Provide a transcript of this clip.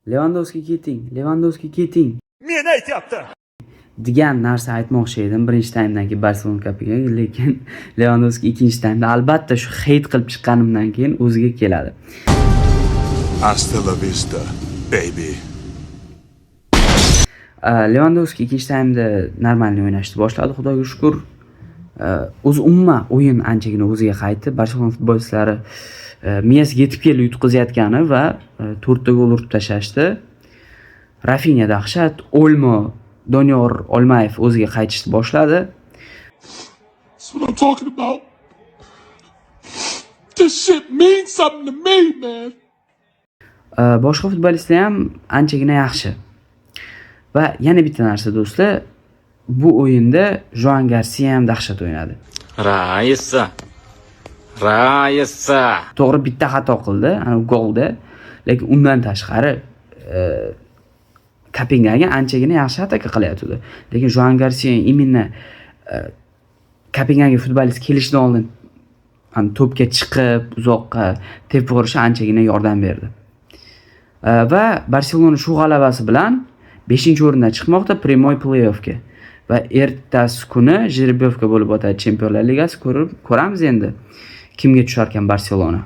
Lewandowski keting, Lewandowski keting Men aytyapti. degan narsa aytmoqchi edim birinchi taymdan keyin Barselona kapiga, lekin Lewandowski ikkinchi taymda albatta shu heyt qilib chiqqanimdan keyin o'ziga keladi. Hasta la vista, baby. Lewandowski ikkinchi taymda normalniy o'ynashni boshladi, xudoga shukr. O'zi umuman o'yin anchagina o'ziga qaytdi. Barselona futbolchilari miyasiga yetib kelib yutqizayotgani va 4 ta gol urib tashlashdi. Rafinha dahshat, Olmo, Doniyor Olmayev o'ziga qaytishni boshladi. That's what I'm talking about. This shit means something to me, man. Boshqa futbolistlar ham anchagina yaxshi. Va yana bitta narsa do'stlar, bu o'yinda Joan Garcia ham dahshat o'ynadi. Raisa. To'g'ri bitta xato qildi, ana golda, lekin undan tashqari Kapingaga anchagina yaxshi ataka qilyapti. Lekin Joan Garcia imенно Kapingaga futbolist kelishdan oldin to'pga chiqib, uzoqqa tepib urishi anchagina yordam berdi. Va Barselona shu g'alabasi bilan 5-o'rindan chiqmoqda Primoy play-offga. Va ertasi kuni жеребьевка bo'lib o'tadi Chempionlar Ligasi, ko'ramiz endi kimga tushar ekan Barselona.